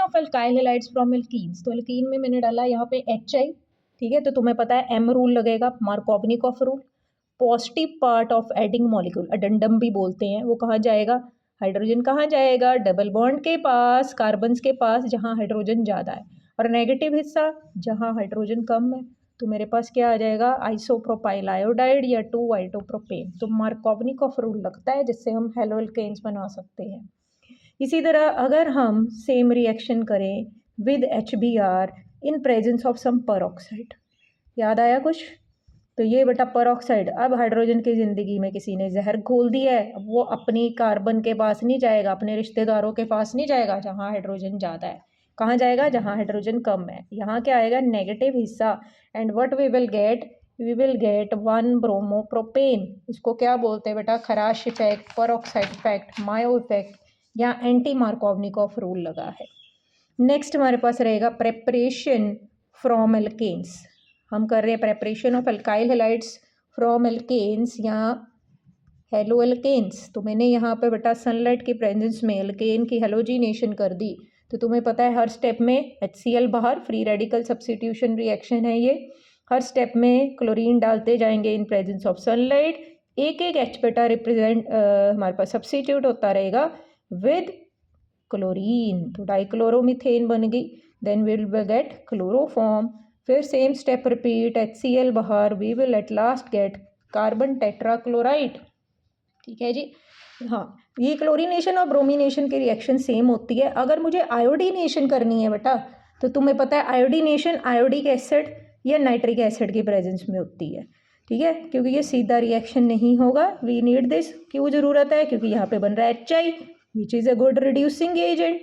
Of alkyl halides from alkenes, तो alkene में मैंने डाला यहाँ पे HI, ठीक है, तो तुम्हें पता है M रूल लगेगा, Markovnikov rule. Positive part of adding molecule, addendum भी बोलते हैं, वो कहाँ जाएगा, हाइड्रोजन कहाँ जाएगा, डबल बॉन्ड के पास, कार्बन्स के पास जहाँ हाइड्रोजन ज़्यादा है, और नेगेटिव हिस्सा जहाँ हाइड्रोजन कम है, तो मेरे पास क्या आ जाएगा, आइसोप्रोपाइल आयोडाइड या 2-आइटोप्रोपेन। तो मार्कोवनिकॉफ रूल लगता है, जिससे हम हेलो एल्केन्स बना सकते हैं। इसी तरह अगर हम सेम रिएक्शन करें with HBr in presence of some peroxide, याद आया कुछ, तो ये बेटा परऑक्साइड, अब हाइड्रोजन की ज़िंदगी में किसी ने जहर घोल दिया है, अब वो अपनी कार्बन के पास नहीं जाएगा, अपने रिश्तेदारों के पास नहीं जाएगा जहाँ हाइड्रोजन ज़्यादा है, कहाँ जाएगा, जहाँ हाइड्रोजन कम है, यहाँ क्या आएगा, नेगेटिव हिस्सा। And what we will get 1-ब्रोमोप्रोपेन। इसको क्या बोलते हैं बेटा, Kharasch effect, peroxide effect, Mayo effect, या एंटी मार्कोवनिकॉफ रूल लगा है। नेक्स्ट हमारे पास रहेगा प्रेपरेशन फ्रॉम एल्केन्स। हम कर रहे हैं preparation of alkyl halides from alkenes या हेलो एल्केन्स। तो मैंने यहाँ पे बेटा सनलाइट की प्रेजेंस में एल्केन की हेलोजिनेशन कर दी। तो तुम्हें पता है हर स्टेप में HCl बाहर, फ्री रेडिकल सब्स्टिट्यूशन रिएक्शन है ये। हर स्टेप में क्लोरीन डालते जाएंगे इन प्रेजेंस ऑफ सनलाइट, एक एक H बेटा रिप्रेजेंट हमारे पास सब्स्टिट्यूट होता रहेगा विद क्लोरीन, तो डाइक्लोरोमीथेन बन गई, देन विल गेट क्लोरोफॉर्म। फिर सेम स्टेप रिपीट, HCl बाहर, we will at last get carbon tetrachloride, ठीक है जी। हाँ, ये क्लोरीनेशन और ब्रोमिनेशन की रिएक्शन सेम होती है। अगर मुझे आयोडीनेशन करनी है बेटा, तो तुम्हें पता है आयोडीनेशन आयोडिक एसिड या नाइट्रिक एसिड की प्रेजेंस में होती है, ठीक है, क्योंकि ये सीधा रिएक्शन नहीं होगा। वी नीड दिस, क्यों ज़रूरत है, क्योंकि यहाँ पे बन रहा है HI which is a good reducing agent.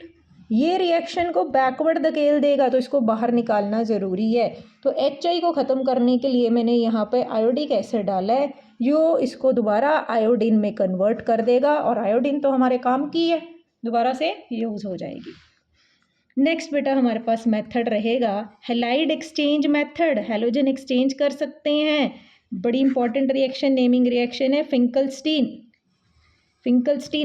ये रिएक्शन को बैकवर्ड धकेल देगा, तो इसको बाहर निकालना ज़रूरी है। तो HI को ख़त्म करने के लिए मैंने यहाँ पे आयोडिक एसिड डाला है, जो इसको दोबारा आयोडीन में कन्वर्ट कर देगा, और आयोडीन तो हमारे काम की है, दोबारा से यूज़ हो जाएगी। नेक्स्ट बेटा हमारे पास मेथड रहेगा halide exchange method. Halogen exchange कर सकते हैं, बड़ी इंपॉर्टेंट रिएक्शन, नेमिंग रिएक्शन है फिंकलस्टीन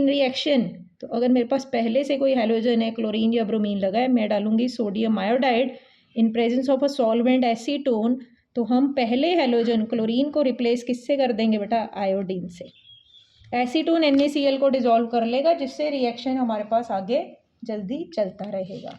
रिएक्शन। तो अगर मेरे पास पहले से कोई हैलोजन है, क्लोरीन या ब्रोमीन लगा है, मैं डालूंगी sodium iodide in presence of a solvent acetone. तो हम पहले हैलोजन क्लोरीन को रिप्लेस किससे कर देंगे बेटा, आयोडीन से। एसीटोन NaCl को डिजोल्व कर लेगा, जिससे रिएक्शन हमारे पास आगे जल्दी चलता रहेगा।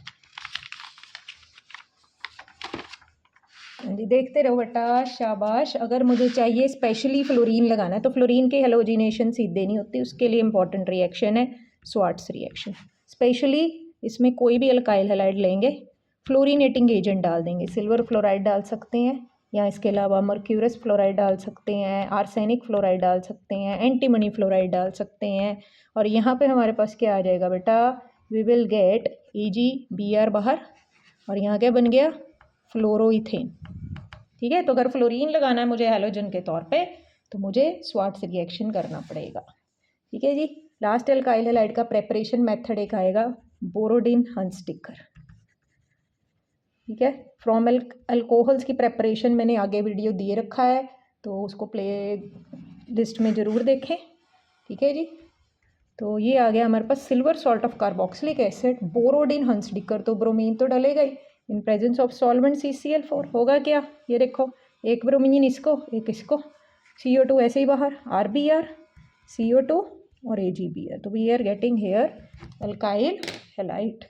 देखते रहो बेटा, शाबाश। अगर मुझे चाहिए स्पेशली फ्लोरीन लगाना है, तो फ्लोरीन की हेलोजिनेशन सीधे नहीं होती, उसके लिए इंपॉर्टेंट रिएक्शन है स्वार्ट्स रिएक्शन। स्पेशली इसमें कोई भी अल्काइल हैलाइड लेंगे, फ्लोरीनेटिंग एजेंट डाल देंगे, सिल्वर फ्लोराइड डाल सकते हैं, या इसके अलावा मर्क्यूरस फ्लोराइड डाल सकते हैं, आर्सेनिक फ्लोराइड डाल सकते हैं, एंटीमनी फ्लोराइड डाल सकते हैं। और यहाँ पे हमारे पास क्या आ जाएगा बेटा, वी विल गेट AgBr बाहर, और यहाँ क्या बन गया, फ्लोरोइथेन, ठीक है। तो अगर फ्लोरीन लगाना है मुझे हैलोजन के तौर पे, तो मुझे स्वार्ट्स रिएक्शन करना पड़ेगा, ठीक है जी। लास्ट अल्काइल हैलाइड का प्रेपरेशन मेथड एक आएगा बोरोडिन हंसटिकर, ठीक है। फ्रॉम अल्कोहल्स की प्रेपरेशन मैंने आगे वीडियो दिए रखा है, तो उसको प्ले लिस्ट में ज़रूर देखें, ठीक है जी। तो ये आ गया हमारे पास silver salt of carboxylic acid, Borodin Hunsdiecker, तो ब्रोमीन तो डलेगा ही in presence of solvent CCl4। होगा क्या, ये देखो, एक ब्रोमीन इसको, एक इसको, CO2 ऐसे ही बाहर, RBr, CO2 और AgBr। तो we are getting here alkyl halide.